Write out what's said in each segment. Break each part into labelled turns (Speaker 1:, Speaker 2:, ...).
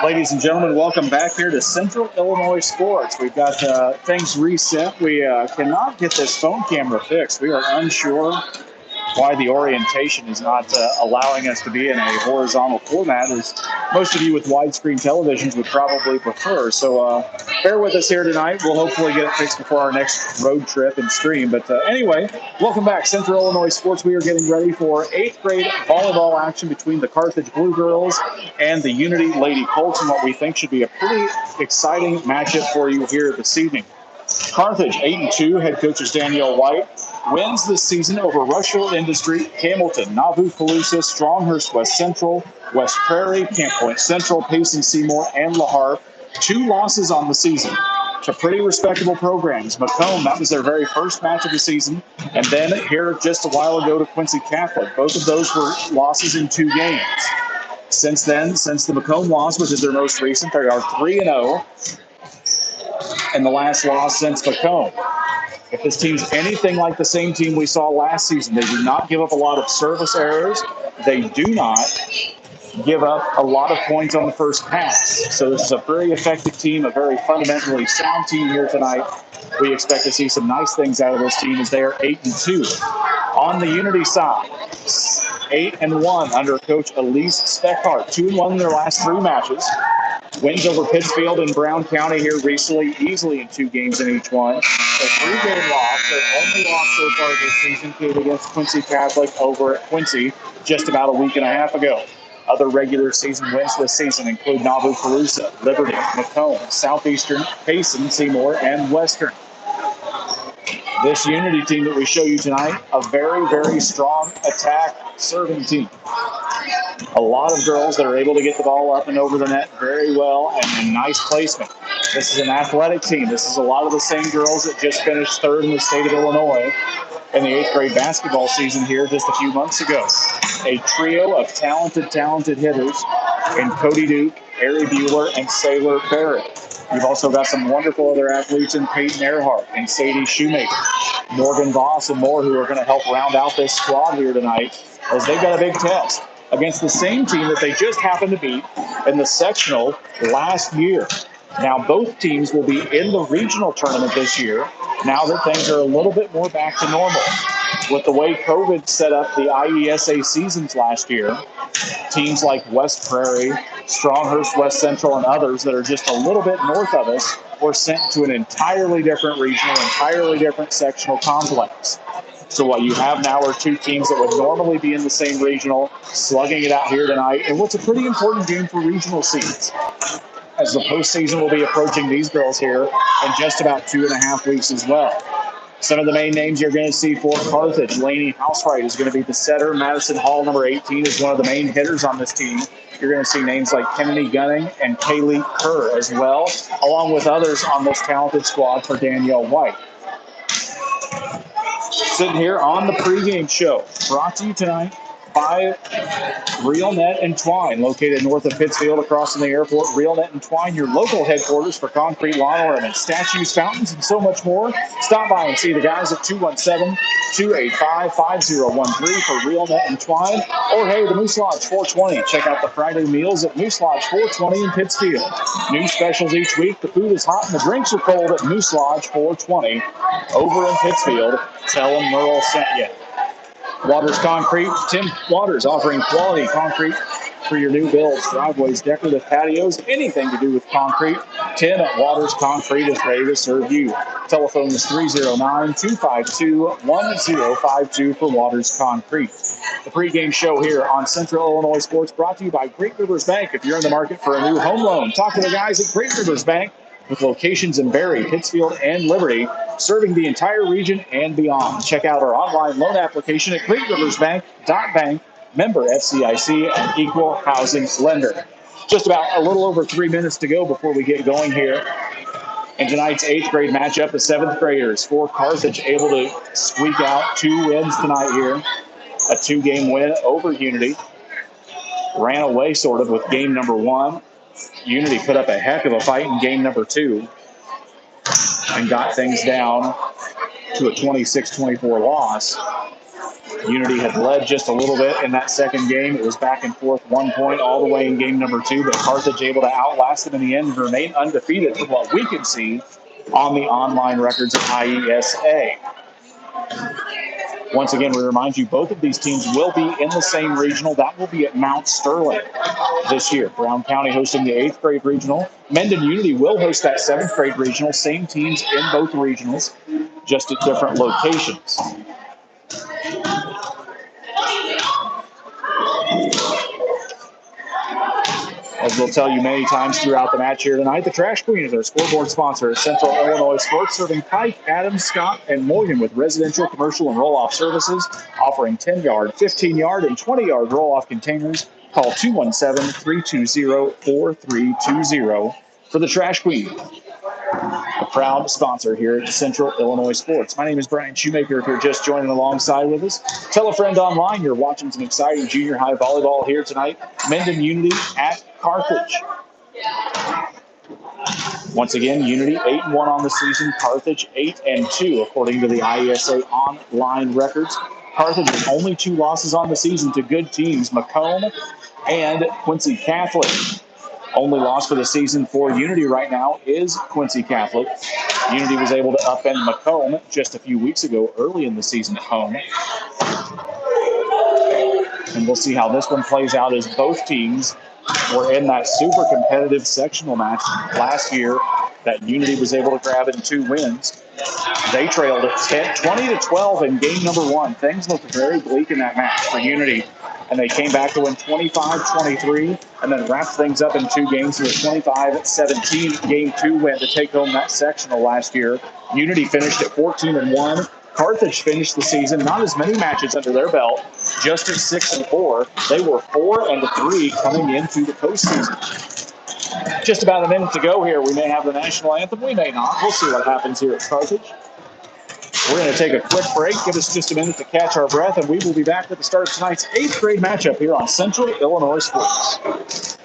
Speaker 1: Ladies and gentlemen, welcome back here to Central Illinois Sports. We've got things reset. We cannot get this phone camera fixed. We are unsure why the orientation is not allowing us to be in a horizontal format, as most of you with widescreen televisions would probably prefer. So bear with us here tonight. We'll hopefully get it fixed before our next road trip and stream. But anyway, welcome back, Central Illinois Sports. We are getting ready for 8th grade volleyball action between the Carthage Blue Girls and the Unity Lady Colts, and what we think should be a pretty exciting matchup for you here this evening. Carthage, 8-2, head coach is Danielle White. Wins this season over Rushville Industry, Hamilton, Nauvoo-Calusa, Stronghurst West Central, West Prairie, Camp Point Central, Payson Seymour, and La Harpe. 2 losses on the season to pretty respectable programs. Macomb, that was their very first match of the season. And then here just a while ago to Quincy Catholic. Both of those were losses in 2 games. Since then, since the Macomb loss, which is their most recent, they are 3-0. And the last loss since Macomb. If this team's anything like the same team we saw last season, they do not give up a lot of service errors. They do not give up a lot of points on the first pass. So this is a very effective team, a very fundamentally sound team here tonight. We expect to see some nice things out of this team as they are 8-2. On the Unity side, 8-1 under Coach Elise Steckhart. 2-1 in their last 3 matches. Wins over Pittsfield and Brown County here recently, easily in 2 games in each one. A 3-game loss, their only loss so far this season, came against Quincy Catholic over at Quincy just about a week and a half ago. Other regular season wins this season include Nauvoo-Calusa, Liberty, Macomb, Southeastern, Payson, Seymour, and Western. This Unity team that we show you tonight, a very, very strong attack serving team. A lot of girls that are able to get the ball up and over the net very well, and a nice placement. This is an athletic team. This is a lot of the same girls that just finished third in the state of Illinois in the 8th grade basketball season here just a few months ago. A trio of talented hitters in Cody Duke, Ari Bueller, and Sailor Barrett. You've also got some wonderful other athletes in Peyton Earhart and Sadie Shoemaker, Morgan Voss, and more who are going to help round out this squad here tonight as they've got a big test against the same team that they just happened to beat in the sectional last year. Now, both teams will be in the regional tournament this year now that things are a little bit more back to normal. With the way COVID set up the IESA seasons last year, teams like West Prairie, Stronghurst, West Central, and others that are just a little bit north of us were sent to an entirely different regional, entirely different sectional complex. So what you have now are two teams that would normally be in the same regional, slugging it out here tonight, and what's a pretty important game for regional seeds, as the postseason will be approaching these girls here in just about 2.5 weeks as well. Some of the main names you're going to see for Carthage. Lainey Housewright is going to be the setter. Madison Hall, number 18, is one of the main hitters on this team. You're going to see names like Kennedy Gunning and Kaylee Kerr as well, along with others on this talented squad for Danielle White. Sitting here on the pregame show, brought to you tonight by Real Net and Twine, located north of Pittsfield across from the airport. Real Net and Twine, your local headquarters for concrete lawn ornaments, statues, fountains, and so much more. Stop by and see the guys at 217-285-5013 for Real Net and Twine. Or, hey, the Moose Lodge 420. Check out the Friday meals at Moose Lodge 420 in Pittsfield. New specials each week. The food is hot and the drinks are cold at Moose Lodge 420 over in Pittsfield. Tell them Merle sent you. Waters Concrete, Tim Waters offering quality concrete for your new builds, driveways, decorative patios, anything to do with concrete. Tim at Waters Concrete is ready to serve you. Telephone is 309-252-1052 for Waters Concrete. The pregame show here on Central Illinois Sports brought to you by Great Rivers Bank. If you're in the market for a new home loan, talk to the guys at Great Rivers Bank, with locations in Barry, Pittsfield, and Liberty, serving the entire region and beyond. Check out our online loan application at greatriversbank.bank, member FCIC, and equal housing lender. Just about a little over 3 minutes to go before we get going here. In tonight's 8th grade matchup, the 7th graders for Carthage able to squeak out 2 wins tonight here. A 2-game win over Unity. Ran away sort of with game number 1. Unity put up a heck of a fight in game number 2 and got things down to a 26-24 loss. Unity had led just a little bit in that second game. It was back and forth 1 point all the way in game number 2, but Carthage able to outlast them in the end and remain undefeated from what we can see on the online records of IESA. Once again, we remind you, both of these teams will be in the same regional. That will be at Mount Sterling this year. Brown County hosting the 8th grade regional. Mendon Unity will host that 7th grade regional. Same teams in both regionals, just at different locations. As we'll tell you many times throughout the match here tonight, the Trash Queen is our scoreboard sponsor at Central Illinois Sports, serving Pike, Adams, Scott, and Morgan with residential, commercial, and roll-off services, offering 10-yard, 15-yard, and 20-yard roll-off containers. Call 217-320-4320 for the Trash Queen, a proud sponsor here at Central Illinois Sports. My name is Brian Shoemaker. If you're just joining alongside with us, tell a friend online you're watching some exciting junior high volleyball here tonight. Mendon Unity at Carthage. Once again, Unity 8-1 on the season. Carthage 8-2 according to the IESA online records. Carthage with only 2 losses on the season to good teams, Macomb and Quincy Catholic. Only loss for the season for Unity right now is Quincy Catholic. Unity was able to upend Macomb just a few weeks ago, early in the season at home. And we'll see how this one plays out, as both teams were in that super competitive sectional match last year that Unity was able to grab in 2 wins. They trailed at 20-12 in game number 1. Things looked very bleak in that match for Unity, and they came back to win 25-23 and then wrapped things up in 2 games with a 25-17 game 2 win to take home that sectional last year. Unity finished at 14-1. Carthage finished the season, not as many matches under their belt, just at 6-4. They were 4-3 coming into the postseason. Just about a minute to go here. We may have the national anthem. We may not. We'll see what happens here at Carthage. We're going to take a quick break. Give us just a minute to catch our breath, and we will be back at the start of tonight's 8th grade matchup here on Central Illinois Sports.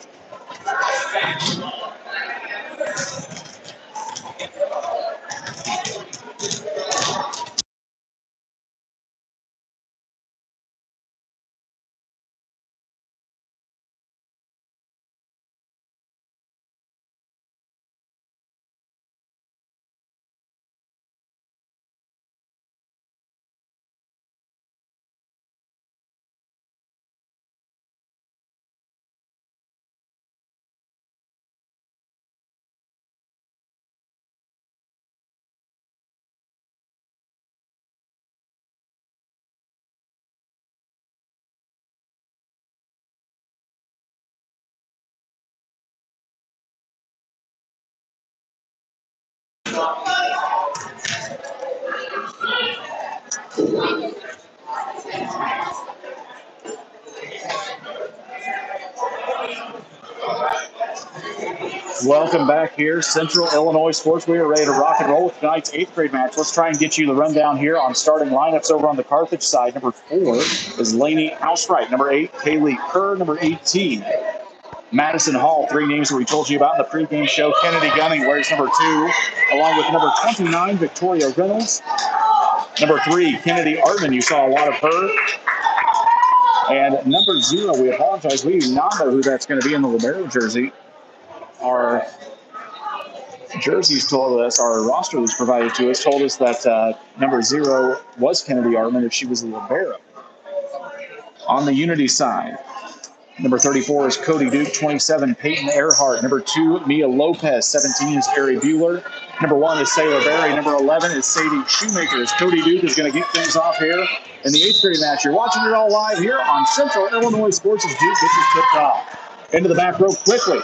Speaker 1: Welcome back here, Central Illinois Sports. We are ready to rock and roll with tonight's 8th grade match. Let's try and get you the rundown here on starting lineups over on the Carthage side. Number 4 is Lainey Housewright. Number 8, Kaylee Kerr. Number 18, Madison Hall. 3 names that we told you about in the pregame show. Kennedy Gunning wears number 2, along with number 29, Victoria Reynolds. Number 3, Kennedy Artman. You saw a lot of her. And number 0, we apologize. We do not know who that's going to be in the libero jersey. Our jerseys told us, our roster was provided to us, told us that number 0 was Kennedy Artman if she was a libero. On the Unity side, number 34 is Cody Duke, 27, Peyton Earhart. Number 2, Mia Lopez, 17 is Ari Bueller. Number 1 is Sailor Berry. Number 11 is Sadie Shoemaker. As Cody Duke is going to get things off here in the 8th grade match. You're watching it all live here on Central Illinois Sports as Duke gets his tipped off. Into the back row quickly.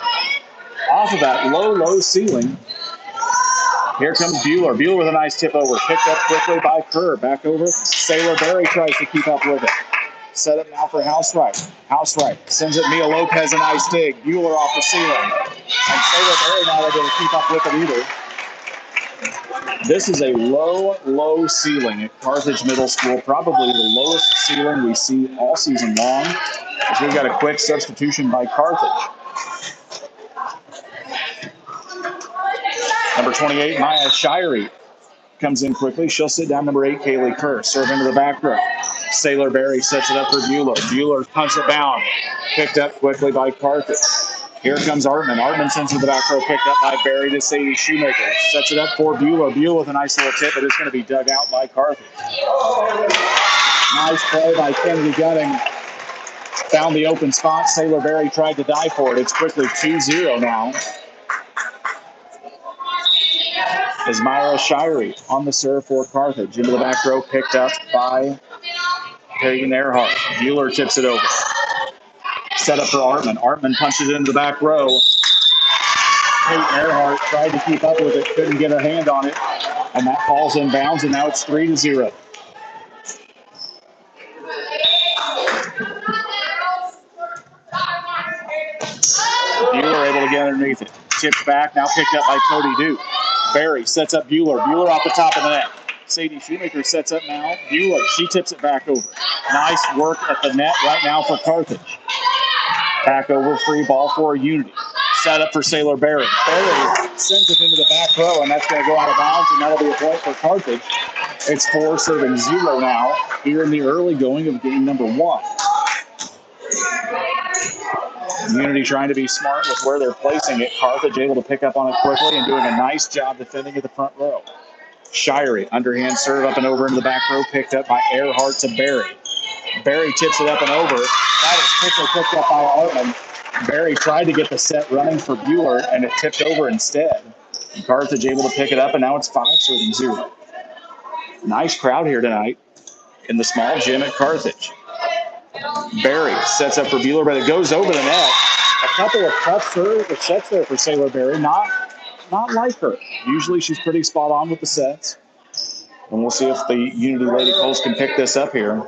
Speaker 1: Off of that low ceiling. Here comes Bueller. Bueller with a nice tip over. Picked up quickly by Kerr. Back over. Sailor Berry tries to keep up with it. Set up now for Housewright. Housewright sends it Mia Lopez, a nice dig. Bueller off the ceiling. And Sailor Berry not able to keep up with it either. This is a low ceiling at Carthage Middle School. Probably the lowest ceiling we see all season long. As we've got a quick substitution by Carthage. Number 28, Maya Shirey comes in quickly. She'll sit down. Number 8, Kaylee Kerr. Serve into the back row. Sailor Berry sets it up for Bueller. Bueller punts it down. Picked up quickly by Carthage. Here comes Artman. Artman sends it to the back row. Picked up by Berry to Sadie Shoemaker. Sets it up for Bueller. Bueller with a nice little tip, but it's going to be dug out by Carthage. Nice play by Kennedy Gunning. Found the open spot. Sailor Berry tried to die for it. It's quickly 2-0 now. Is Myra Shirey on the serve for Carthage. Into the back row, picked up by Peyton Earhart. Bueller tips it over. Set up for Artman. Artman punches it into the back row. Peyton Earhart tried to keep up with it, couldn't get her hand on it, and that falls in bounds, and now it's 3-0. Bueller able to get underneath it. Tipped back, now picked up by Cody Duke. Berry sets up Bueller. Bueller off the top of the net. Sadie Shoemaker sets up now. Bueller, she tips it back over. Nice work at the net right now for Carthage. Back over, free ball for Unity. Set up for Sailor Berry. Berry sends it into the back row, and that's going to go out of bounds, and that'll be a point for Carthage. It's 4-0 now here in the early going of game number 1. Unity trying to be smart with where they're placing it. Carthage able to pick up on it quickly and doing a nice job defending at the front row. Shirey, underhand serve up and over into the back row, picked up by Earhart to Berry. Berry tips it up and over. That is quickly picked up by Artman. Berry tried to get the set running for Bueller, and it tipped over instead. And Carthage able to pick it up, and now it's 5-0. Nice crowd here tonight in the small gym at Carthage. Berry sets up for Bueller, but it goes over the net. A couple of tough serve sets there for Sailor Berry. Not like her. Usually she's pretty spot on with the sets. And we'll see if the Unity Lady Colts can pick this up here.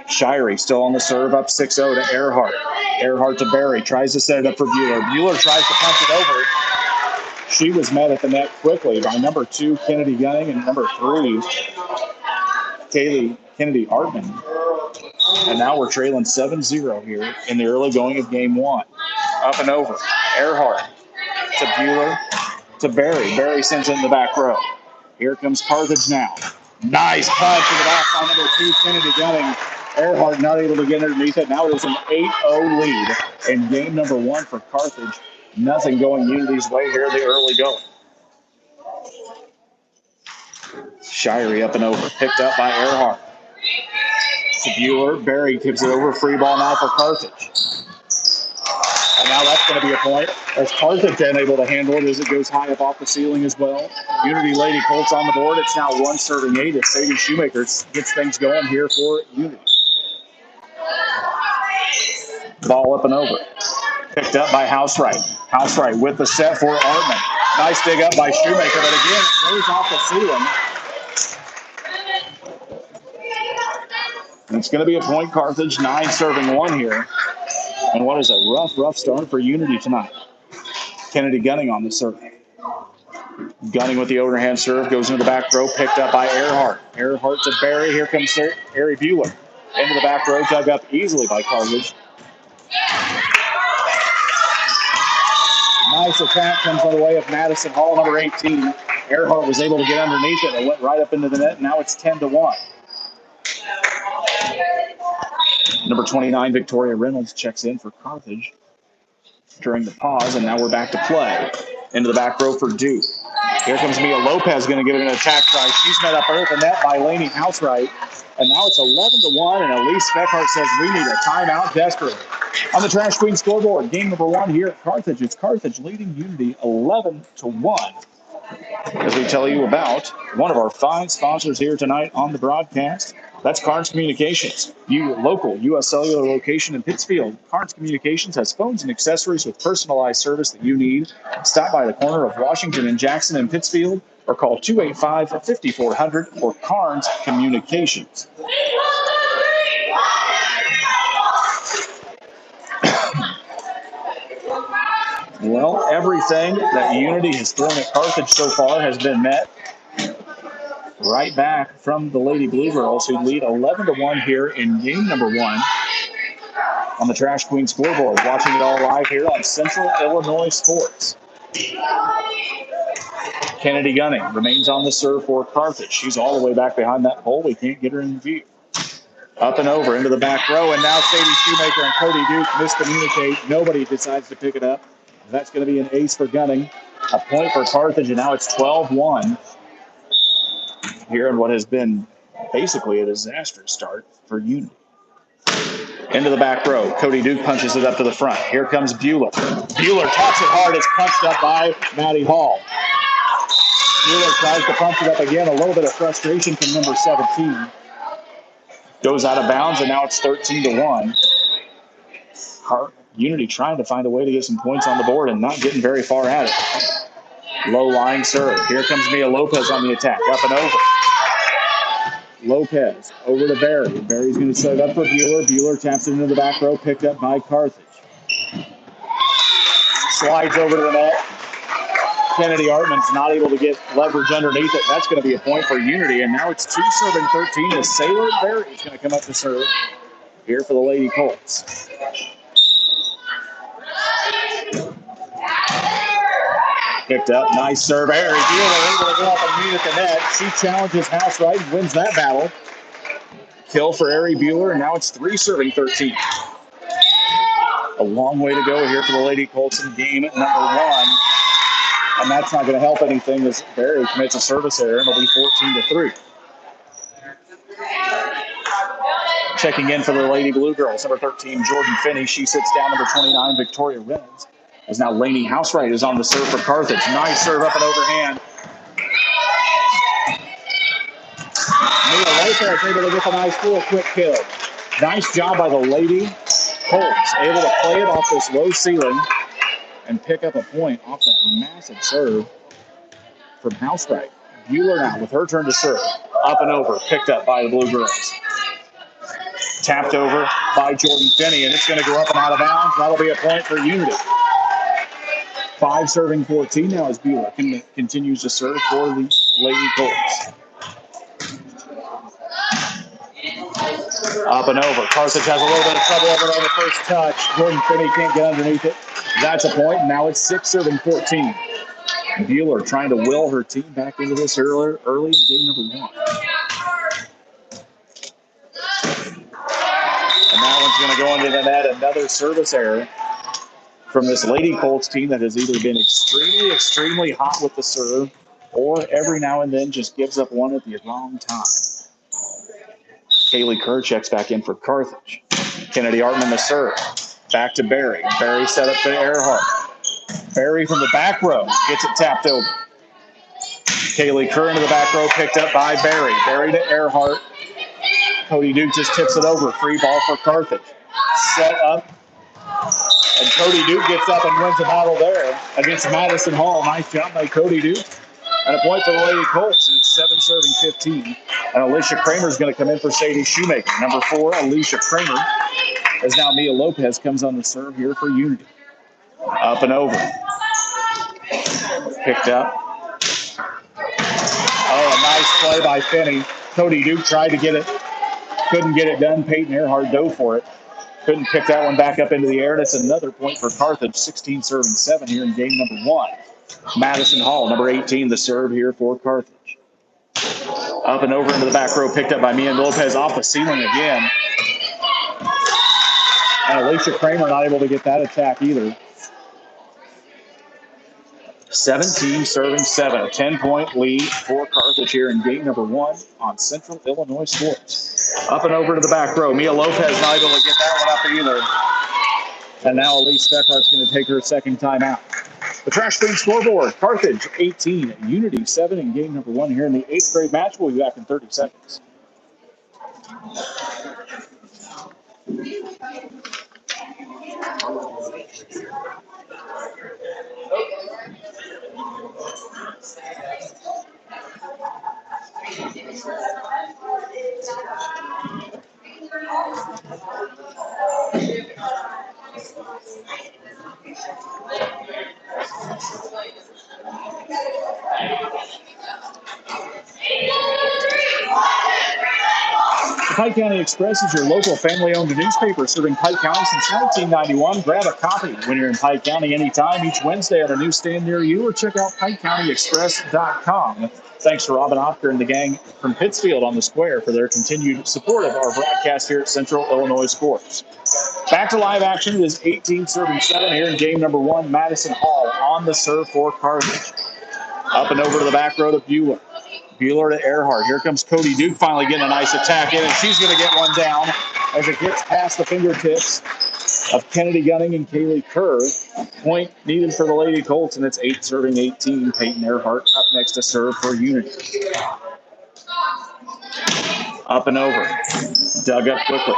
Speaker 1: Shirey still on the serve, up 6-0 to Earhart. Earhart to Berry, tries to set it up for Bueller. Bueller tries to punch it over. She was met at the net quickly by number 2, Kennedy Gunning, and number 3, Kennedy Artman. And now we're trailing 7-0 here in the early going of game 1. Up and over. Earhart to Bueller to Berry. Berry sends it in the back row. Here comes Carthage now. Nice punch to the back by number 2, Kennedy Gunning. Earhart not able to get underneath it. Now it is an 8-0 lead in game number 1 for Carthage. Nothing going Unity's way here in the early going. Shirey up and over. Picked up by Earhart. To Bueller. Berry tips it over. Free ball now for Carthage. And now that's going to be a point as Carthage unable to handle it as it goes high up off the ceiling as well. Unity Lady Colts on the board. It's now 1-8 as Sadie Shoemaker gets things going here for Unity. Ball up and over. Picked up by Housewright. Housewright with the set for Artman. Nice dig up by Shoemaker, but again, it goes off the ceiling. And it's going to be a point, Carthage, 9-1 here. And what is a rough start for Unity tonight. Kennedy Gunning on the serve. Gunning with the overhand serve, goes into the back row, picked up by Earhart. Earhart to Berry. Here comes Harry Bueller. Into the back row, dug up easily by Carthage. Nice attack comes on the way of Madison Hall, number 18. Earhart was able to get underneath it. It went right up into the net. Now it's 10-1. Number 29, Victoria Reynolds, checks in for Carthage during the pause, and now we're back to play. Into the back row for Duke. Here comes Mia Lopez, going to give it an attack try. She's met up earth, and net by Lainey Housewright. And now it's 11-1, and Elise Speckhart says we need a timeout desperately. On the Trash Queen scoreboard, game number 1 here at Carthage. It's Carthage leading Unity 11-1. As we tell you about one of our 5 sponsors here tonight on the broadcast. That's Carnes Communications, local U.S. Cellular location in Pittsfield. Carnes Communications has phones and accessories with personalized service that you need. Stop by the corner of Washington and Jackson in Pittsfield or call 285-5400 for Carnes Communications. Well, everything that Unity has thrown at Carthage so far has been met. Right back from the Lady Blue Girls, who lead 11-1 here in game number 1 on the Trash Queen scoreboard. Watching it all live here on Central Illinois Sports. Kennedy Gunning remains on the serve for Carthage. She's all the way back behind that pole. We can't get her in view. Up and over into the back row, and now Sadie Shoemaker and Cody Duke miscommunicate. Nobody decides to pick it up. That's going to be an ace for Gunning. A point for Carthage, and now it's 12-1. Here in what has been basically a disastrous start for Unity. Into the back row. Cody Duke punches it up to the front. Here comes Bueller. Bueller talks it hard. It's punched up by Maddie Hall. Bueller tries to punch it up again. A little bit of frustration from number 17. Goes out of bounds, and now it's 13-1. Unity trying to find a way to get some points on the board and not getting very far at it. Low line serve. Here comes Mia Lopez on the attack. Up and over. Lopez over to Berry. Berry's going to set it up for Bueller. Bueller taps it into the back row, picked up by Carthage. Slides over to the net. Kennedy Artman's not able to get leverage underneath it. That's going to be a point for Unity. And now it's 2-13 as Sailor Berry is going to come up to serve here for the Lady Colts. Picked up, nice serve. Harry Bueller able to go up and meet at the net. She challenges Housewright and wins that battle. Kill for Harry Bueller, and now it's 3-13. A long way to go here for the Lady Colts in game number 1. And that's not going to help anything as Berry commits a service error, and it'll be 14-3. Checking in for the Lady Blue Girls, number 13, Jordan Finney. She sits down, number 29, Victoria Reynolds. As now Lainey Housewright is on the serve for Carthage. Nice serve up and overhand. Mia Lopez able to get the nice full quick kill. Nice job by the Lady Colts. Able to play it off this low ceiling and pick up a point off that massive serve from Housewright. Bueller now with her turn to serve. Up and over. Picked up by the Blue Girls. Tapped over by Jordan Finney, and it's going to go up and out of bounds. That'll be a point for Unity. 5 serving 14 now as Bueller continues to serve for the Lady Colts. Up and over. Carthage has a little bit of trouble over on the first touch. Jordan Finney can't get underneath it. That's a point. Now it's 6 serving 14. Bueller trying to will her team back into this early in game number 1. And that one's going to go into the net. Another service error from this Lady Colts team that has either been extremely hot with the serve or every now and then just gives up one at the wrong time. Kaylee Kerr checks back in for Carthage. Kennedy Artman the serve. Back to Barry. Barry set up to Earhart. Barry from the back row gets it tapped over. Kaylee Kerr into the back row, picked up by Barry. Barry to Earhart. Cody Duke just tips it over. Free ball for Carthage. Set up. And Cody Duke gets up and wins the battle there against Madison Hall. Nice job by Cody Duke. And a point for the Lady Colts, and it's 7 serving 15. And Alicia Kramer is going to come in for Sadie Shoemaker. Number 4, Alicia Kramer. As now Mia Lopez comes on the serve here for Unity. Up and over. Picked up. Oh, a nice play by Finney. Cody Duke tried to get it. Couldn't get it done. Peyton Earhart dove for it. Couldn't pick that one back up into the air. That's another point for Carthage. 16 serving 7 here in game number 1. Madison Hall, number 18, the serve here for Carthage. Up and over into the back row, picked up by Mia Lopez off the ceiling again. And Alicia Kramer not able to get that attack either. 17 serving 7, a 10-point lead for Carthage here in game number 1 on Central Illinois Sports. Up and over to the back row. Mia Lopez not able to get that one up either. And now Elise Beckhart's going to take her second time out. The Trash Screen scoreboard, Carthage 18, Unity 7 in game number 1 here in the 8th grade match. We'll be back in 30 seconds. The Pike County Express is your local family-owned newspaper serving Pike County since 1991. Grab a copy when you're in Pike County anytime, each Wednesday at a newsstand near you, or check out PikeCountyExpress.com. Thanks to Robin Hopker and the gang from Pittsfield on the Square for their continued support of our broadcast here at Central Illinois Sports. Back to live action. It is 18 serving 7 here in game number 1. Madison Hall on the serve for Carthage. Up and over to the back row to Bueller. Bueller to Earhart. Here comes Cody Duke finally getting a nice attack in, and she's going to get one down as it gets past the fingertips of Kennedy Gunning and Kaylee Kerr. Point needed for the Lady Colts, and it's 8 serving 18. Peyton Earhart up next to serve for Unity. Up and over. Dug up quickly.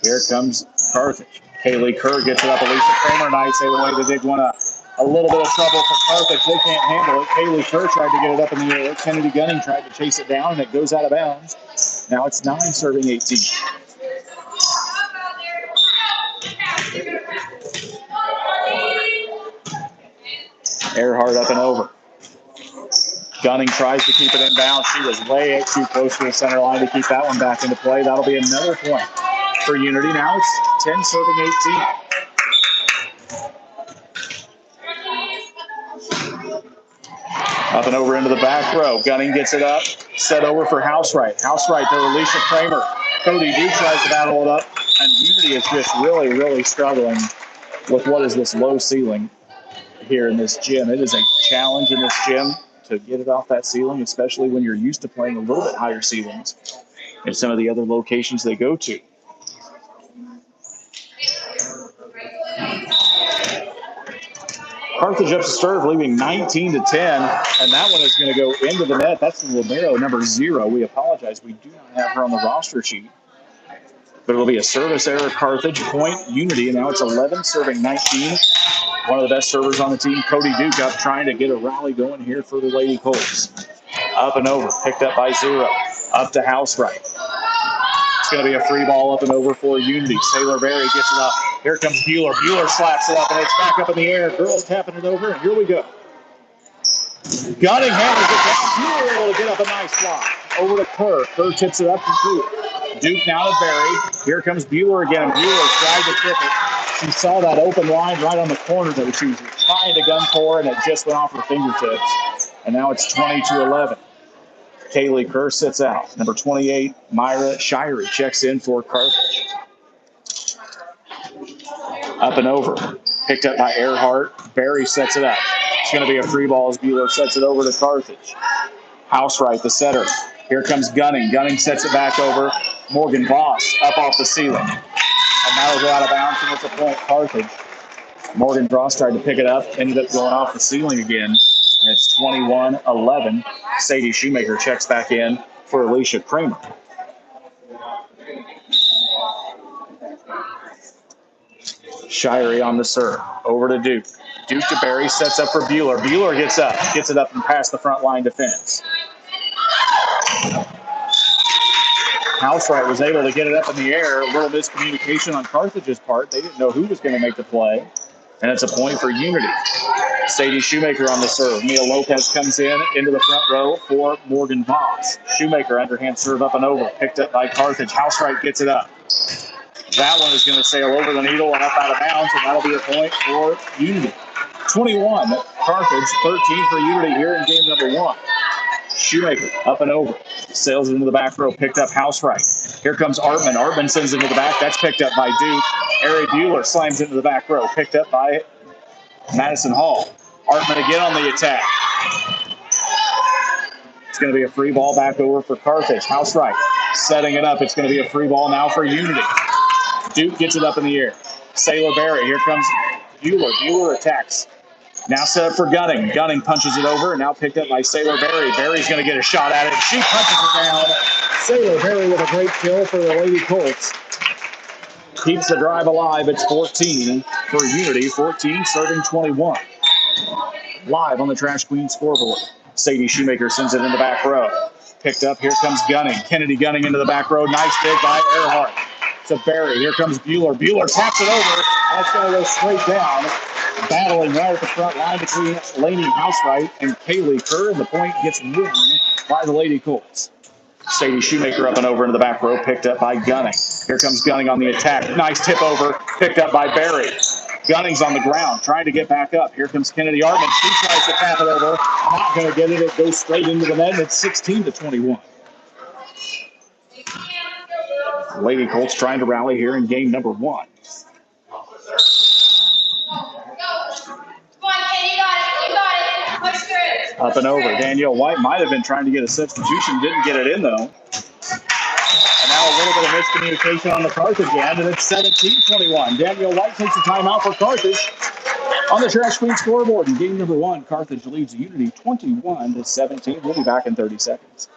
Speaker 1: Here comes Carthage. Kaylee Kerr gets it up. Alicia Kramer, nice away to dig one up. A little bit of trouble for Carthage. They can't handle it. Kaylee Kerr tried to get it up in the air. Kennedy Gunning tried to chase it down, and it goes out of bounds. Now it's 9 serving 18. Earhart up and over. Gunning tries to keep it in bounds. She was way too close to the center line to keep that one back into play. That'll be another point for Unity. Now it's 10 serving 18. Up and over into the back row. Gunning gets it up. Set over for Housewright. Housewright to Alicia Kramer. Cody Duke tries to battle it up. And Unity is just really struggling with what is this low ceiling here in this gym. It is a challenge in this gym to get it off that ceiling, especially when you're used to playing a little bit higher ceilings in some of the other locations they go to. Carthage up to serve, leaving 19 to 10, and that one is going to go into the net. That's the libero, number 0. We apologize. We do not have her on the roster sheet. But it'll be a service error, Carthage, point, Unity, and now it's 11 serving 19. One of the best servers on the team, Cody Duke, up trying to get a rally going here for the Lady Colts. Up and over, picked up by 0. Up to Housewright. going to be a free ball up and over for Unity. Sailor Berry gets it up. Here comes Bueller. Bueller slaps it up, and it's back up in the air. Girls tapping it over, and here we go. Gunning hammers it down. Bueller able to get up a nice block. Over to Kerr. Kerr tips it up to Duke. Duke now to Berry. Here comes Bueller again. Bueller tried to tip it. She saw that open line right on the corner that she was trying to gun for, and it just went off her fingertips. And now it's 20-11. Kaylee Kerr sits out. Number 28, Myra Shirey checks in for Carthage. Up and over. Picked up by Earhart. Berry sets it up. It's going to be a free ball as Bueller sets it over to Carthage. Housewright, the setter. Here comes Gunning. Gunning sets it back over. Morgan Voss up off the ceiling. And that'll go out of bounds, and it's a point, Carthage. Morgan Voss tried to pick it up, ended up going off the ceiling again. And it's 21-11. Sadie Shoemaker checks back in for Alicia Kramer. Shirey on the serve. Over to Duke. Duke to Berry, sets up for Bueller. Bueller gets it up and past the front line defense. Housewright was able to get it up in the air. A little miscommunication on Carthage's part. They didn't know who was going to make the play. And it's a point for Unity. Sadie Shoemaker on the serve. Mia Lopez comes into the front row for Morgan Voss. Shoemaker underhand serve up and over. Picked up by Carthage. Housewright gets it up. That one is going to sail over the needle and up out of bounds, and that'll be a point for Unity. 21, Carthage, 13 for Unity here in game number one. Shoemaker up and over. Sails into the back row, picked up Housewright. Here comes Artman. Artman sends it to the back. That's picked up by Duke. Ari Bueller slams into the back row, picked up by Madison Hall. Artman again on the attack. It's going to be a free ball back over for Carthage. Housewright setting it up. It's going to be a free ball now for Unity. Duke gets it up in the air. Sailor Berry. Here comes Bueller. Bueller attacks. Now set up for Gunning. Gunning punches it over, and now picked up by Sailor Berry. Berry's going to get a shot at it. She punches it down. Sailor Berry with a great kill for the Lady Colts. Keeps the drive alive. It's 14 for Unity. 14 serving 21. Live on the Trash Queen scoreboard. Sadie Shoemaker sends it in the back row. Picked up. Here comes Gunning. Kennedy Gunning into the back row. Nice dig by Earhart. To Berry. Here comes Bueller. Bueller taps it over. That's going to go straight down. Battling right at the front line between Lainey Housewright and Kaylee Kerr, and the point gets won by the Lady Colts. Sadie Shoemaker up and over into the back row, picked up by Gunning. Here comes Gunning on the attack. Nice tip over, picked up by Berry. Gunning's on the ground, trying to get back up. Here comes Kennedy Artman. She tries to tap it over. Not going to get it. It goes straight into the net. It's 16-21. Lady Colts trying to rally here in game number one. Up and over. Danielle White might have been trying to get a substitution. Didn't get it in, though. And now a little bit of miscommunication on the Carthage end, and it's 17-21. Danielle White takes a timeout for Carthage on the Trash Queen scoreboard. In game number one, Carthage leads Unity 21-17. We'll be back in 30 seconds.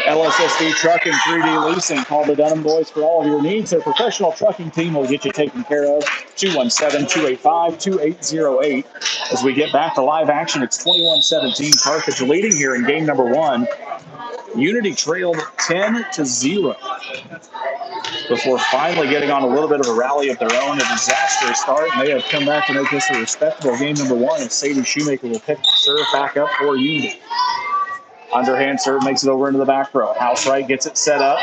Speaker 1: LSSD Trucking 3D Leasing. Call the Dunham Boys for all of your needs. Their professional trucking team will get you taken care of. 217-285-2808. As we get back to live action, it's 21-17. Carthage leading here in game number one. Unity trailed 10-0 before finally getting on a little bit of a rally of their own. A disastrous start, and they have come back to make this a respectable game number one. And Sadie Shoemaker will pick the serve back up for Unity. Underhand serve makes it over into the back row. Housewright gets it set up.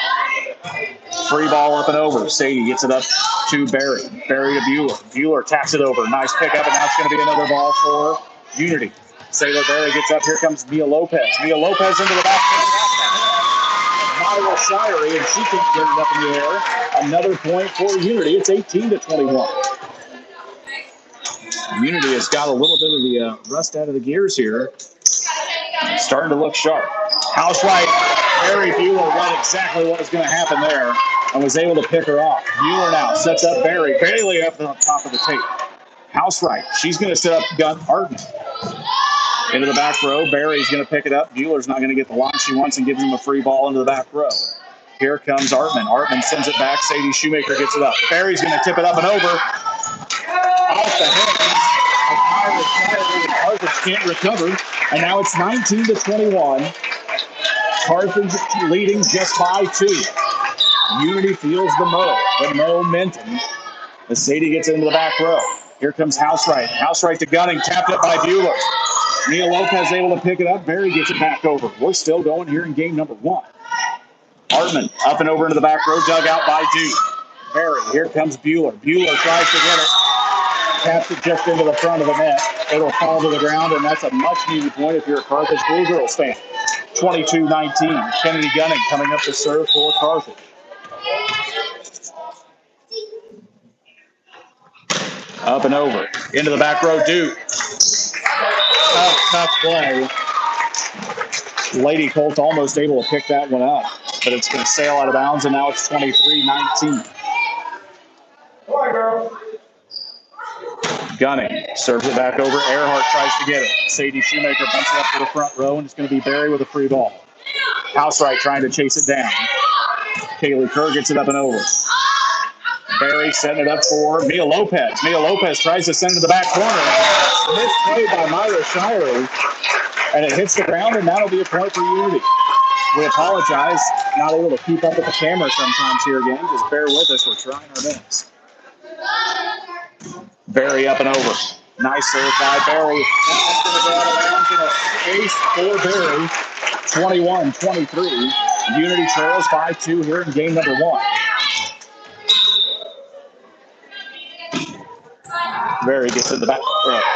Speaker 1: Free ball up and over. Sadie gets it up to Berry. Berry to Bueller. Bueller taps it over. Nice pickup, and now it's going to be another ball for Unity. Sailor Berry gets up. Here comes Mia Lopez. Mia Lopez into the back. Myra Shirey, and she can't get it up in the air. Another point for Unity. It's 18-21. Unity has got a little bit of the rust out of the gears here. Starting to look sharp. Housewright, Harry Bueller read exactly what was going to happen there. and was able to pick her off. Mueller now sets up Barry. Bailey up on top of the tape. House right. She's going to set up Gun Arden. Into the back row. Barry's going to pick it up. Mueller's not going to get the line she wants and gives him a free ball into the back row. Here comes Artman. Artman sends it back. Sadie Shoemaker gets it up. Barry's going to tip it up and over. Off the hands. Carthage can't recover. And now it's 19-21. Carthage leading just by 2. Unity feels the momentum as Sadie gets into the back row. Here comes Housewright. Housewright to Gunning. Tapped up by Bueller. Mia Lopez able to pick it up. Barry gets it back over. We're still going here in game number 1. Hartman up and over into the back row, dug out by Duke. Barry, here comes Bueller. Bueller tries to get it. Taps it just into the front of the net. It'll fall to the ground, and that's a much-needed point if you're a Carthage Blue Girls fan. 22-19. Kennedy Gunning coming up to serve for Carthage. Up and over. Into the back row, Duke. Tough play. Lady Colts almost able to pick that one up, but it's going to sail out of bounds, and now it's 23-19. Gunning serves it back over. Earhart tries to get it. Sadie Shoemaker bumps it up to the front row, and it's going to be Barry with a free ball. Housewright trying to chase it down. Kaylee Kerr gets it up and over. Barry setting it up for Mia Lopez. Mia Lopez tries to send it to the back corner. Misplayed by Myra Shirey, and it hits the ground, and that'll be a point for Unity. We apologize, not able to keep up with the camera sometimes here again. Just bear with us. We're trying our best. Barry up and over. Nice serve by Barry. That's going to go out of bounds in a ace for Barry. 21-23. Unity trails 5-2 here in game number 1. Barry gets in the back.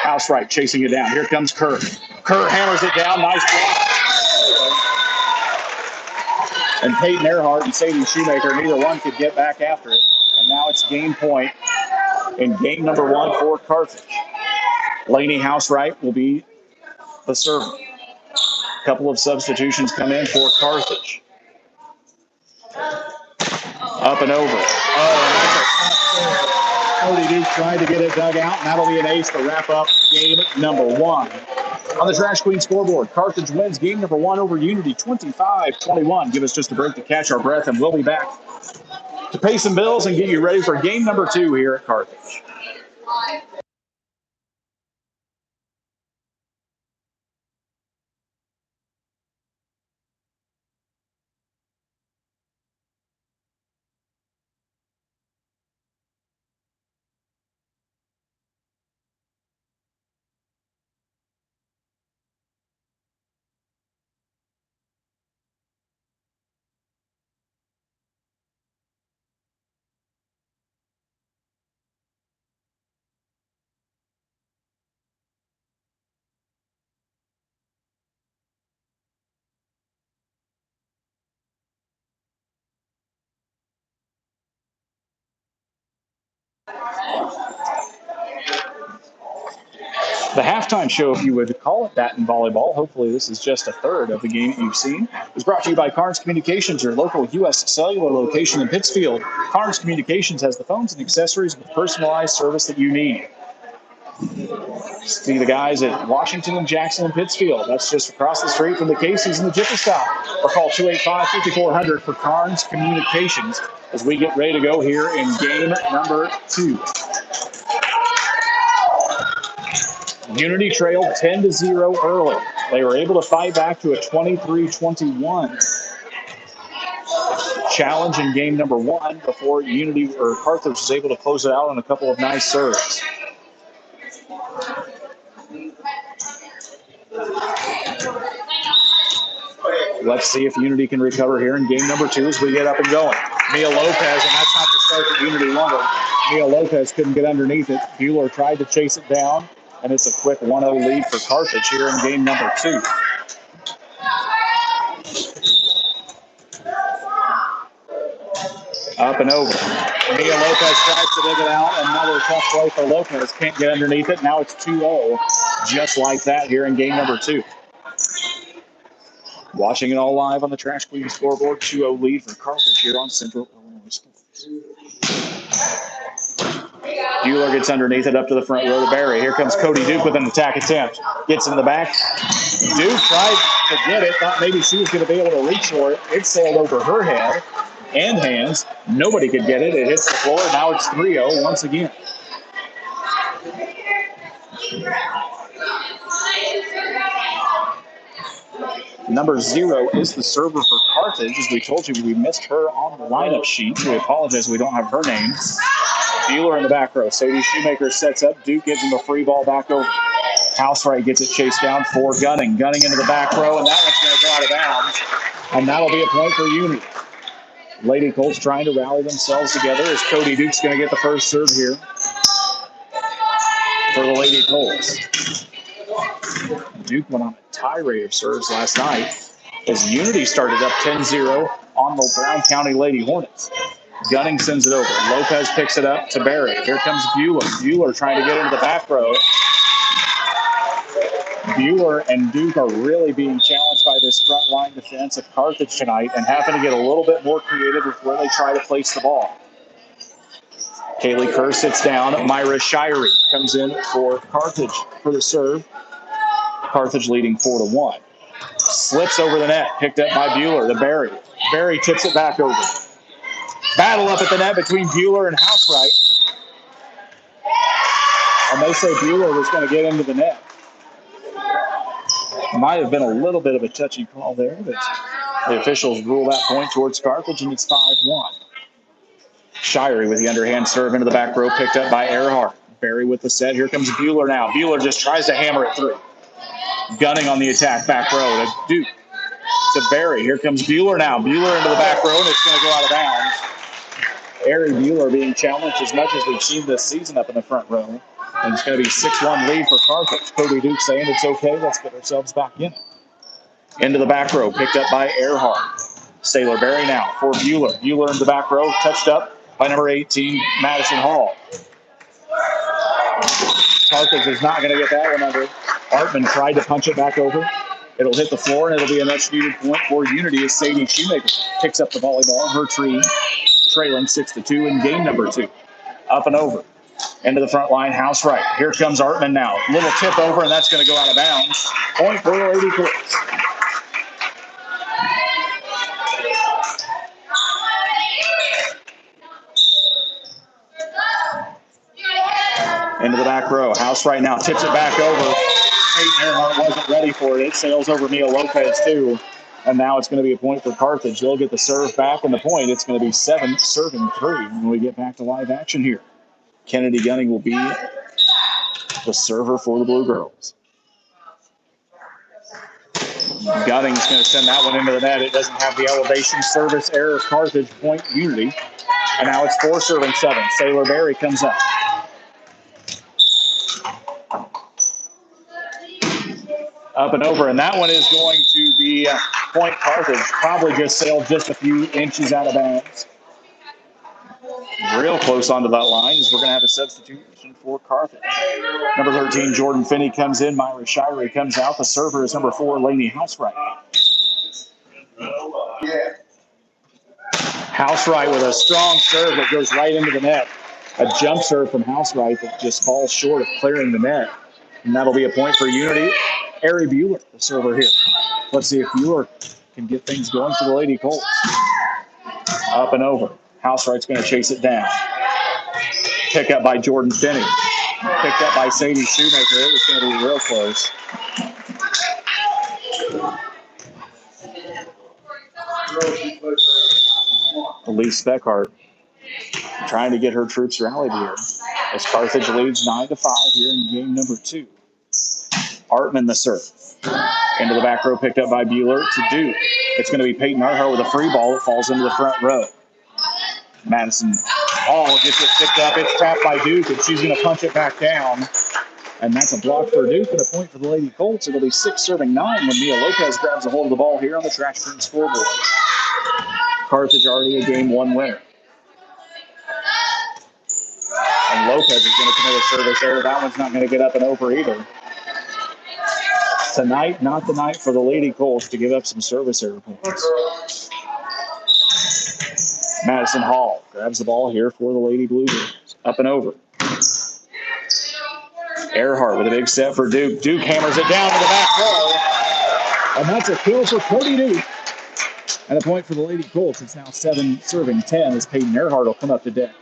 Speaker 1: Housewright chasing it down. Here comes Kerr. Kerr hammers it down. Nice block. And Peyton Earhart and Sadie Shoemaker, neither one could get back after it. And now it's game point in game number 1 for Carthage. Lainey Housewright will be the server. A couple of substitutions come in for Carthage. Up and over. Oh, and that's a tough serve. Cody Duke tried to get it dug out, and that'll be an ace to wrap up game number 1. On the Trash Queen scoreboard, Carthage wins game number 1 over Unity 25-21. Give us just a break to catch our breath, and we'll be back to pay some bills and get you ready for game number 2 here at Carthage. The halftime show, if you would call it that in volleyball, hopefully this is just a third of the game that you've seen, is brought to you by Carnes Communications, your local U.S. cellular location in Pittsfield. Carnes Communications has the phones and accessories with personalized service that you need. See the guys at Washington and Jackson and Pittsfield. That's just across the street from the Casey's and the Jiffy Stop. Or call 285-5400 for Carnes Communications as we get ready to go here in game number 2. Unity trailed 10-0 early. They were able to fight back to a 23-21 challenge in game number 1 before Unity or Carthage was able to close it out on a couple of nice serves. Let's see if Unity can recover here in game number 2 as we get up and going. Mia Lopez, and that's not the start that Unity wanted. Mia Lopez couldn't get underneath it. Bueller tried to chase it down, and it's a quick 1-0 lead for Carthage here in game number 2. Up and over. Mia Lopez tries to dig it out. Another tough play for Lopez. Can't get underneath it. Now it's 2-0. Just like that here in game number 2. Watching it all live on the Trash Queen scoreboard. 2-0 lead for Carthage here on Central Illinois Sports. Bueller gets underneath it up to the front row to Barry. Here comes Cody Duke with an attack attempt. Gets in the back. Duke tried to get it. Thought maybe she was going to be able to reach for it. It sailed over her head and hands. Nobody could get it. It hits the floor. Now it's 3-0 once again. Number 0 is the server for Carthage. As we told you, we missed her on the lineup sheet. We apologize we don't have her name. Bueller in the back row. Sadie Shoemaker sets up. Duke gives him a free ball back over. Housewright gets it chased down for Gunning. Gunning into the back row, and that one's going to go out of bounds. And that'll be a point for Unity. Lady Colts trying to rally themselves together as Cody Duke's going to get the first serve here for the Lady Colts. Duke went on a tirade of serves last night as Unity started up 10-0 on the Brown County Lady Hornets. Gunning sends it over. Lopez picks it up to Barry. Here comes Bueller. Bueller trying to get into the back row. Bueller and Duke are really being challenged by this front line defense of Carthage tonight and having to get a little bit more creative with where they try to place the ball. Kaylee Kerr sits down. Myra Shirey comes in for Carthage for the serve. Carthage leading 4-1. Slips over the net. Picked up by Bueller to Barry. Barry tips it back over. Battle up at the net between Bueller and Housewright. And they say Bueller was going to get into the net. Might have been a little bit of a touchy call there, but the officials rule that point towards Carthage, and it's 5-1. Shirey with the underhand serve into the back row, picked up by Earhart. Barry with the set. Here comes Bueller now. Bueller just tries to hammer it through. Gunning on the attack, back row to Duke. To Barry. Here comes Bueller now. Bueller into the back row, and it's going to go out of bounds. Ari Bueller being challenged as much as we've seen this season up in the front row. And it's going to be 6-1 lead for Carthage. Cody Duke saying it's okay. Let's get ourselves back in it. Into the back row, picked up by Earhart. Sailor Barry now for Bueller. Bueller in the back row, touched up by number 18, Madison Hall. Carthage is not going to get that one under. Artman tried to punch it back over. It'll hit the floor, and it'll be a much-needed point for Unity as Sadie Shoemaker picks up the volleyball. Her trailing 6-2 in game number 2. Up and over. Into the front line, Housewright. Here comes Artman now. Little tip over, and that's going to go out of bounds. Point for the Lady Colts. Into the back row. Housewright now tips it back over. Peyton Earhart wasn't ready for it. It sails over Mia Lopez, too. And now it's going to be a point for Carthage. They'll get the serve back, and the point, it's going to be 7 serving 3 when we get back to live action here. Kennedy Gunning will be the server for the Blue Girls. Gunning's going to send that one into the net. It doesn't have the elevation. Service error, Carthage, point Unity. And now it's 4 serving 7. Sailor Barry comes up. Up and over, and that one is going to be point Carthage. Probably just sailed just a few inches out of bounds. Real close onto that line as we're going to have a substitution for Carthage. Number 13, Jordan Finney comes in. Myra Shirey comes out. The server is number 4, Lainey Housewright. Housewright with a strong serve that goes right into the net. A jump serve from Housewright that just falls short of clearing the net. And that'll be a point for Unity. Ari Bueller, the server here. Let's see if Bueller can get things going for the Lady Colts. Up and over. Housewright's going to chase it down. Pick up by Jordan Finney. Picked up by Sadie Shoemaker. It was going to be real close. Elise Speckhart trying to get her troops rallied here as Carthage leads 9-5 here in game number 2. Artman the serve. Into the back row, picked up by Bueller to Duke. It's going to be Peyton Earhart with a free ball that falls into the front row. Madison Hall gets it picked up. It's tapped by Duke, and she's going to punch it back down. And that's a block for Duke and a point for the Lady Colts. It'll be 6 serving 9 when Mia Lopez grabs a hold of the ball here on the trash bin scoreboard. Carthage already a game 1 winner. And Lopez is going to commit a service error. That one's not going to get up and over either. Tonight, not the night for the Lady Colts to give up some service error points. Madison Hall grabs the ball here for the Lady Blue Jays. Up and over. Earhart with a big set for Duke. Duke hammers it down to the back row. And that's a kill for Cody Duke. And a point for the Lady Colts. It's now 7 serving 10 as Peyton Earhart will come up to deck.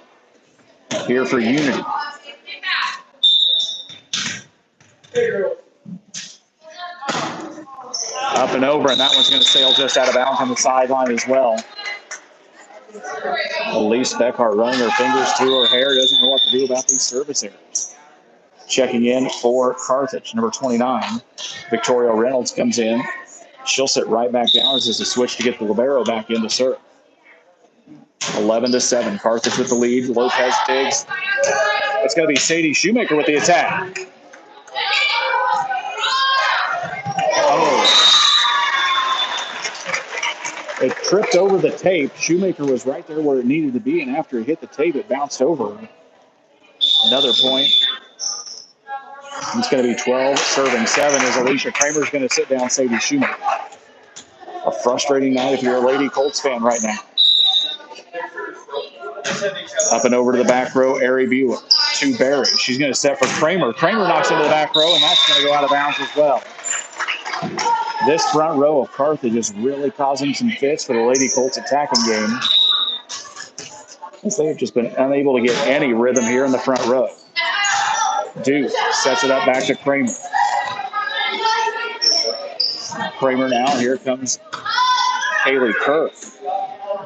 Speaker 1: Here for Unity. Up and over, and that one's going to sail just out of bounds on the sideline as well. Elise Beckhart running her fingers through her hair, doesn't know what to do about these service errors. Checking in for Carthage, number 29. Victoria Reynolds comes in. She'll sit right back down as there's a switch to get the libero back in to serve. 11-7, Carthage with the lead. Lopez digs. It's going to be Sadie Shoemaker with the attack. Oh. It tripped over the tape. Shoemaker was right there where it needed to be, and after it hit the tape, it bounced over. Another point. It's going to be 12, serving 7 as Alicia Kramer's going to sit down Sadie Shoemaker. A frustrating night if you're a Lady Colts fan right now. Up and over to the back row, Ari Bueller to Barry. She's going to set for Kramer. Kramer knocks into the back row, and that's going to go out of bounds as well. This front row of Carthage is really causing some fits for the Lady Colts attacking game, as they have just been unable to get any rhythm here in the front row. Duke sets it up back to Kramer. Kramer now, here comes Haley Kerr.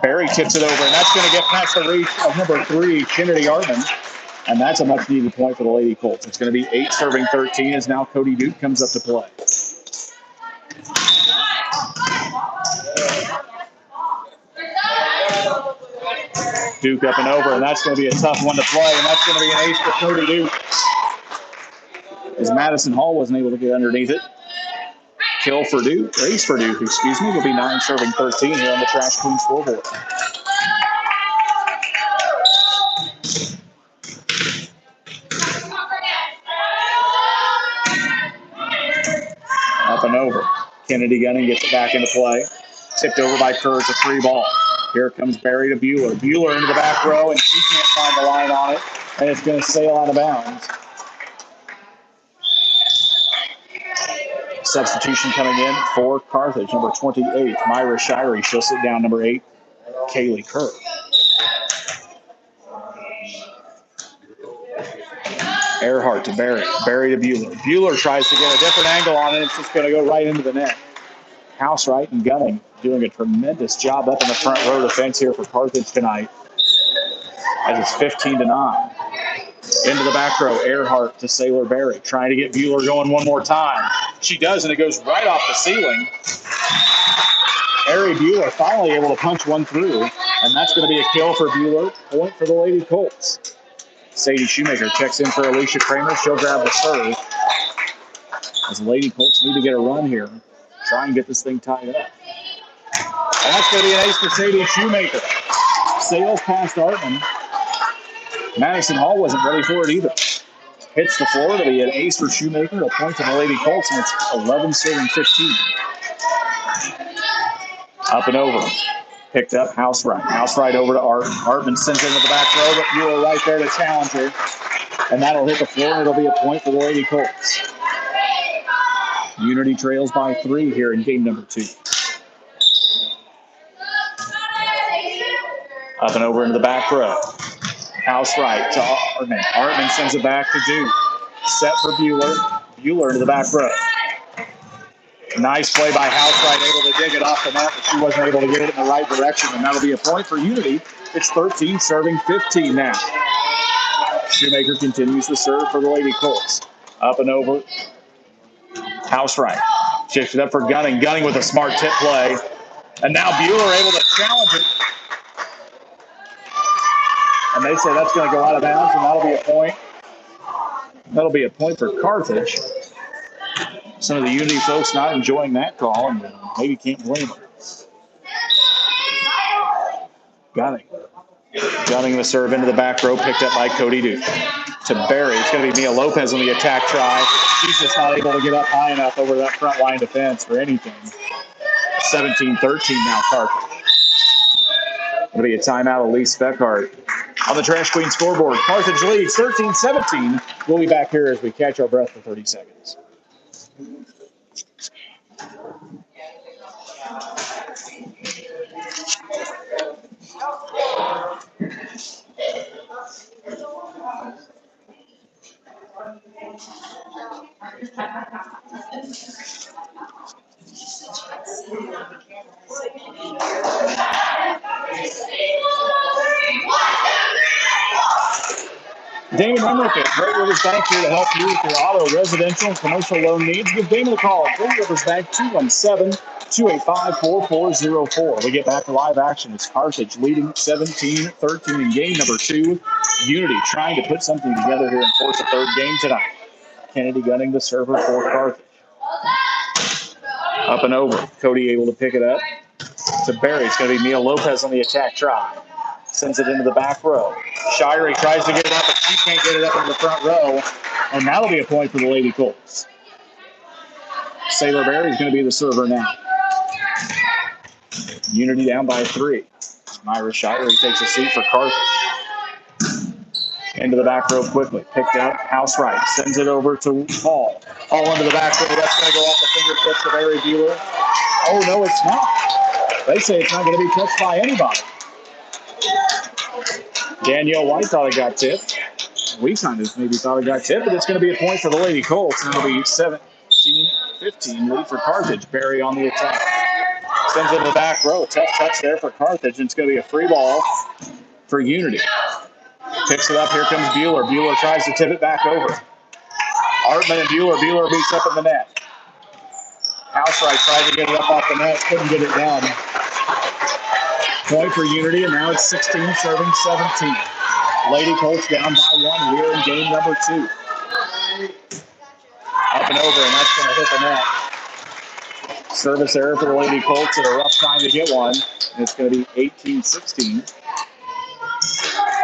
Speaker 1: Barry tips it over, and that's going to get past the reach of number 3, Kennedy Artman. And that's a much-needed point for the Lady Colts. It's going to be 8 serving 13 as now Cody Duke comes up to play. Duke up and over, and that's going to be a tough one to play, and that's going to be an ace for Cody Duke. As Madison Hall wasn't able to get underneath it. Kill for Duke, ace for Duke, excuse me. It'll be 9 serving 13 here on the Trash Queen scoreboard. Up and over. Kennedy Gunning gets it back into play. Tipped over by Kerr. It's a free ball. Here comes Barry to Bueller. Bueller into the back row, and she can't find the line on it, and it's going to sail out of bounds. Substitution coming in for Carthage, number 28, Myra Shirey. She'll sit down number 8, Kaylee Kerr. Earhart to Barry. Barry to Bueller. Bueller tries to get a different angle on it. It's just going to go right into the net. Housewright and Gunning doing a tremendous job up in the front row defense here for Carthage tonight. As it's 15-9. Into the back row, Earhart to Sailor Barry. Trying to get Bueller going one more time. She does, and it goes right off the ceiling. Ari Bueller finally able to punch one through, and that's going to be a kill for Bueller. Point for the Lady Colts. Sadie Shoemaker checks in for Alicia Kramer. She'll grab the serve. As the Lady Colts need to get a run here. Try and get this thing tied up. And that's going to be an ace for Sadie Shoemaker. Sails past Artman. Madison Hall wasn't ready for it either. Hits the floor. It'll be an ace for Shoemaker. A point to the Lady Colts, and it's 11 serving 15. Up and over. Picked up Housewright. Housewright over to Artman. Artman sends it into the back row, but you were right there to challenge her. And that'll hit the floor, and it'll be a point for the Lady Colts. Unity trails by 3 here in game number 2. Up and over into the back row. Housewright to Artman. Artman sends it back to Duke. Set for Bueller. Bueller into the back row. Nice play by Housewright, able to dig it off the net, but she wasn't able to get it in the right direction, and that'll be a point for Unity. It's 13 serving 15 now. Shoemaker continues to serve for the Lady Colts. Up and over. Housewright shifts it up for Gunning. Gunning with a smart tip play. And now Bueller able to challenge it. And they say that's going to go out of bounds, and that'll be a point. That'll be a point for Carthage. Some of the Unity folks not enjoying that call, and maybe can't blame them. Gunning the serve into the back row, picked up by Cody Duke. To Barry. It's going to be Mia Lopez on the attack try. She's just not able to get up high enough over that front line defense for anything. 17-13 now, Carthage. It'll be a timeout of Lee Speckhart. On the Trash Queen scoreboard, Carthage leads 13-17. We'll be back here as we catch our breath for 30 seconds. Damon Emmerich at Great Rivers Bank here to help you with your auto, residential, and commercial loan needs. Give Damon a call at Great Rivers Bank 217-285-4404. We get back to live action. It's Carthage leading 17-13 in game number 2. Unity trying to put something together here and force a third game tonight. Kennedy gunning the server for Carthage. Up and over. Cody able to pick it up to Barry. It's going to be Neil Lopez on the attack try. Sends it into the back row. Shirey tries to get it up, but she can't get it up into the front row. And that'll be a point for the Lady Colts. Sailor Barry's going to be the server now. Unity down by 3. Myra Shirey takes a seat for Carthage. Into the back row quickly. Picked up. House right. Sends it over to Hall. Hall into the back row. That's going to go off the fingertips of Barry Bueller. Oh, no, it's not. They say it's not going to be touched by anybody. Danielle White thought it got tipped. We kind of maybe thought it got tipped, but it's going to be a point for the Lady Colts. And it'll be 17-15 lead for Carthage. Barry on the attack. Sends it to the back row. Tough touch there for Carthage. And it's going to be a free ball for Unity. Picks it up. Here comes Bueller. Bueller tries to tip it back over. Artman and Bueller. Bueller beats up in the net. Housewright tried to get it up off the net. Couldn't get it down. Point for Unity, and now it's 16-17. Lady Colts down by 1. We're in game number 2. Up and over, and that's going to hit the net. Service error for the Lady Colts at a rough time to get one. And it's going to be 18-16.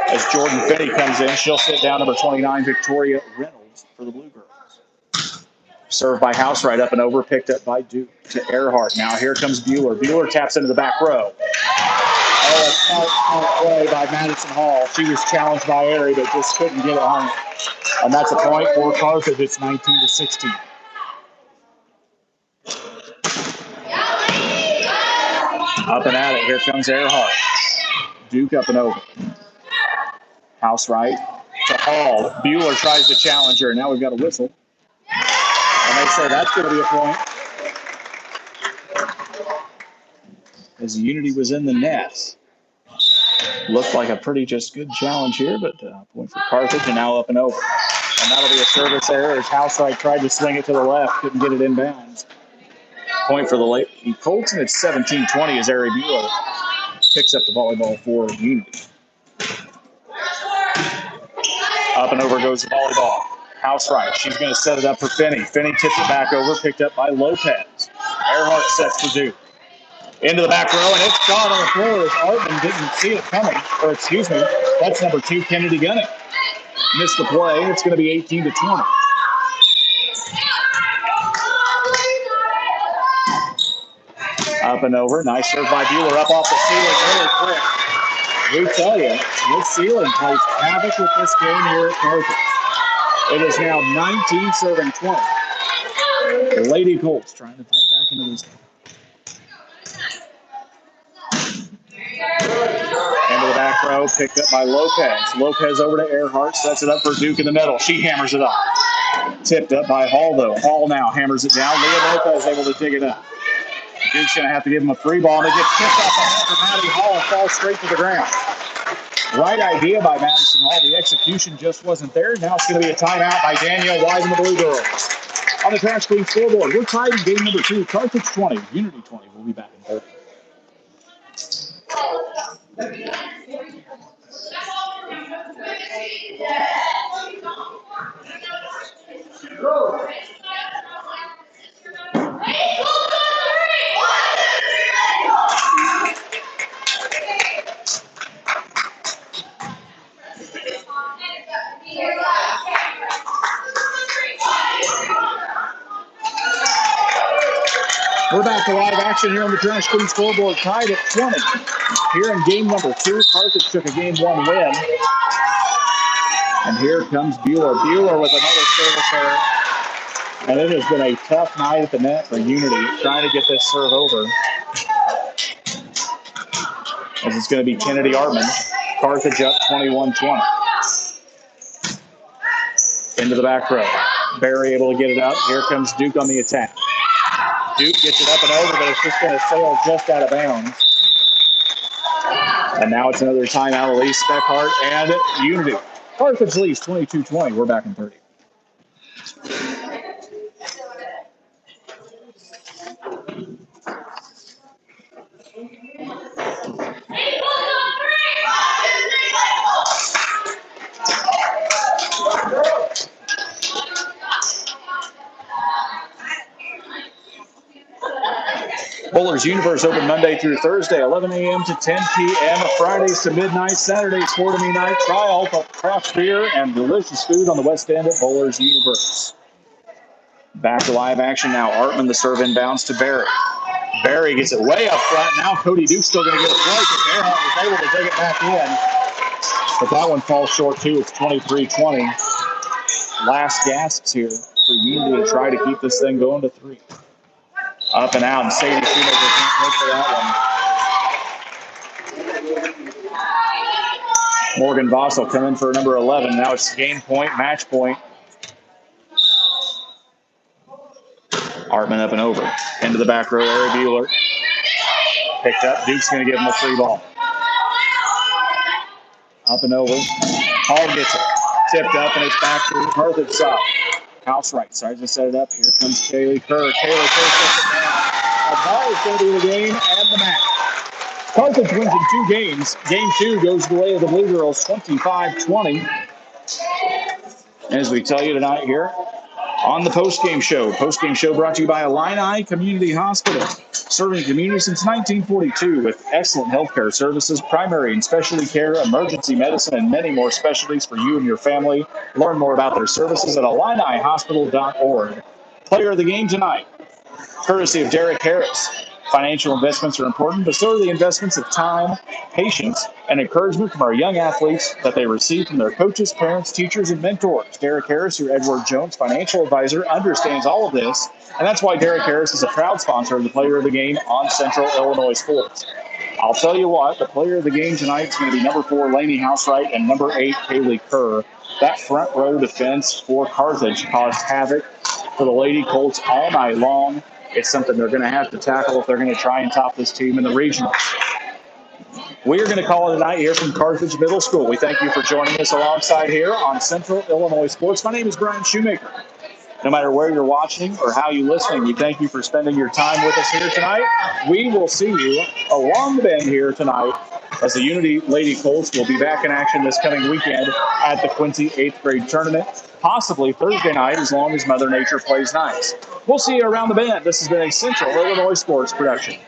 Speaker 1: As Jordan Finney comes in, she'll sit down number 29, Victoria Reynolds, for the Blue Girls. Served by Housewright, up and over, picked up by Duke to Earhart. Now here comes Bueller. Bueller taps into the back row. Oh, a smart play by Madison Hall. She was challenged by Airy, but just couldn't get it home. And that's a point for Carthage. It's 19-16. Up and at it. Here comes Earhart. Duke up and over. Housewright to Hall. Bueller tries to challenge her. Now we've got a whistle. And they say that's going to be a point. As Unity was in the net. Looked like a pretty just good challenge here, but point for Carthage, and now up and over. And that'll be a service error as Housewright tried to swing it to the left, couldn't get it inbounds. Point for the Lady Colts, and it's 17-20 as Ari Bueller picks up the volleyball for Unity. Up and over goes the volleyball. Housewright, she's going to set it up for Finney. Finney tips it back over, picked up by Lopez. Earhart sets for Duke. Into the back row, and it's gone on the floor as Artman didn't see it coming. Or excuse me, that's number 2, Kennedy Gunning. Missed the play. It's going to be 18-20. Up and over. Nice serve by Bueller up off the ceiling really quick. We tell you, this ceiling plays havoc with this game here at Carthage. It is now 19-20. The Lady Colts trying to fight back into this game. Into the back row, picked up by Lopez. Lopez over to Earhart, sets it up for Duke in the middle. She hammers it up. Tipped up by Hall, though. Hall now hammers it down. Leah Lopez able to dig it up. Duke's going to have to give him a free ball, and it gets tipped off the head of Maddie Hall and falls straight to the ground. Right idea by Madison Hall. The execution just wasn't there. Now it's going to be a timeout by Danielle White and the Blue Girls. On the Trash Queen scoreboard, we're tied in game number 2. Carthage 20, Unity 20. We'll be back in 30. We're back to live action here on the Trash Queen scoreboard, tied at 20. Here in game number 2, Carthage took a game 1 win. And here comes Bueller. Bueller with another service error. And it has been a tough night at the net for Unity, trying to get this serve over. As it's going to be Kennedy Artman. Carthage up 21-20. Into the back row. Barry able to get it up. Here comes Duke on the attack. Duke gets it up and over, but it's just going to sail just out of bounds. And now it's another timeout. Elise Speckhart and Unity. Carthage leads 22-20. We're back in 30. Bowlers Universe open Monday through Thursday, 11 a.m. to 10 p.m. Fridays to midnight. Saturdays, 4 to midnight. Try all craft beer and delicious food on the West End at Bowlers Universe. Back to live action now. Artman, the serve inbounds to Barry. Barry gets it way up front. Now Cody Duke's still going to get it right, but Bearhart was able to take it back in. But that one falls short, too. It's 23-20. Last gasps here for Unity to try to keep this thing going to 3. Up and out, and Sadie Shoemaker can't look for that one. Morgan Voss will come in for number 11. Now it's game point, match point. Artman up and over. Into the back row, Ari Bueller. Picked up. Duke's going to give him a free ball. Up and over. Hall gets it. Tipped up, and it's back to Carthage side. House right. Tries to set it up. Here comes Kaylee Kerr. Kaylee Kerr sets it down. A ball is going to be the game and the match. Carthage wins in 2 games. Game 2 goes the way of the Blue Girls, 25-20. As we tell you tonight here on the Postgame Show. Postgame Show brought to you by Illini Community Hospital. Serving community since 1942 with excellent healthcare services, primary and specialty care, emergency medicine, and many more specialties for you and your family. Learn more about their services at IlliniHospital.org. Player of the game tonight, courtesy of Derek Harris. Financial investments are important, but so are the investments of time, patience, and encouragement from our young athletes that they receive from their coaches, parents, teachers, and mentors. Derek Harris, your Edward Jones financial advisor, understands all of this, and that's why Derek Harris is a proud sponsor of the Player of the Game on Central Illinois Sports. I'll tell you what, the Player of the Game tonight is going to be number 4, Lainey Housewright, and number 8, Kaylee Kerr. That front row defense for Carthage caused havoc for the Lady Colts all night long. It's something they're going to have to tackle if they're going to try and top this team in the regionals. We are going to call it a night here from Carthage Middle School. We thank you for joining us alongside here on Central Illinois Sports. My name is Brian Shoemaker. No matter where you're watching or how you're listening, we thank you for spending your time with us here tonight. We will see you along the bend here tonight as the Unity Lady Colts will be back in action this coming weekend at the Quincy 8th grade tournament, possibly Thursday night as long as Mother Nature plays nice. We'll see you around the bend. This has been a Central Illinois Sports production.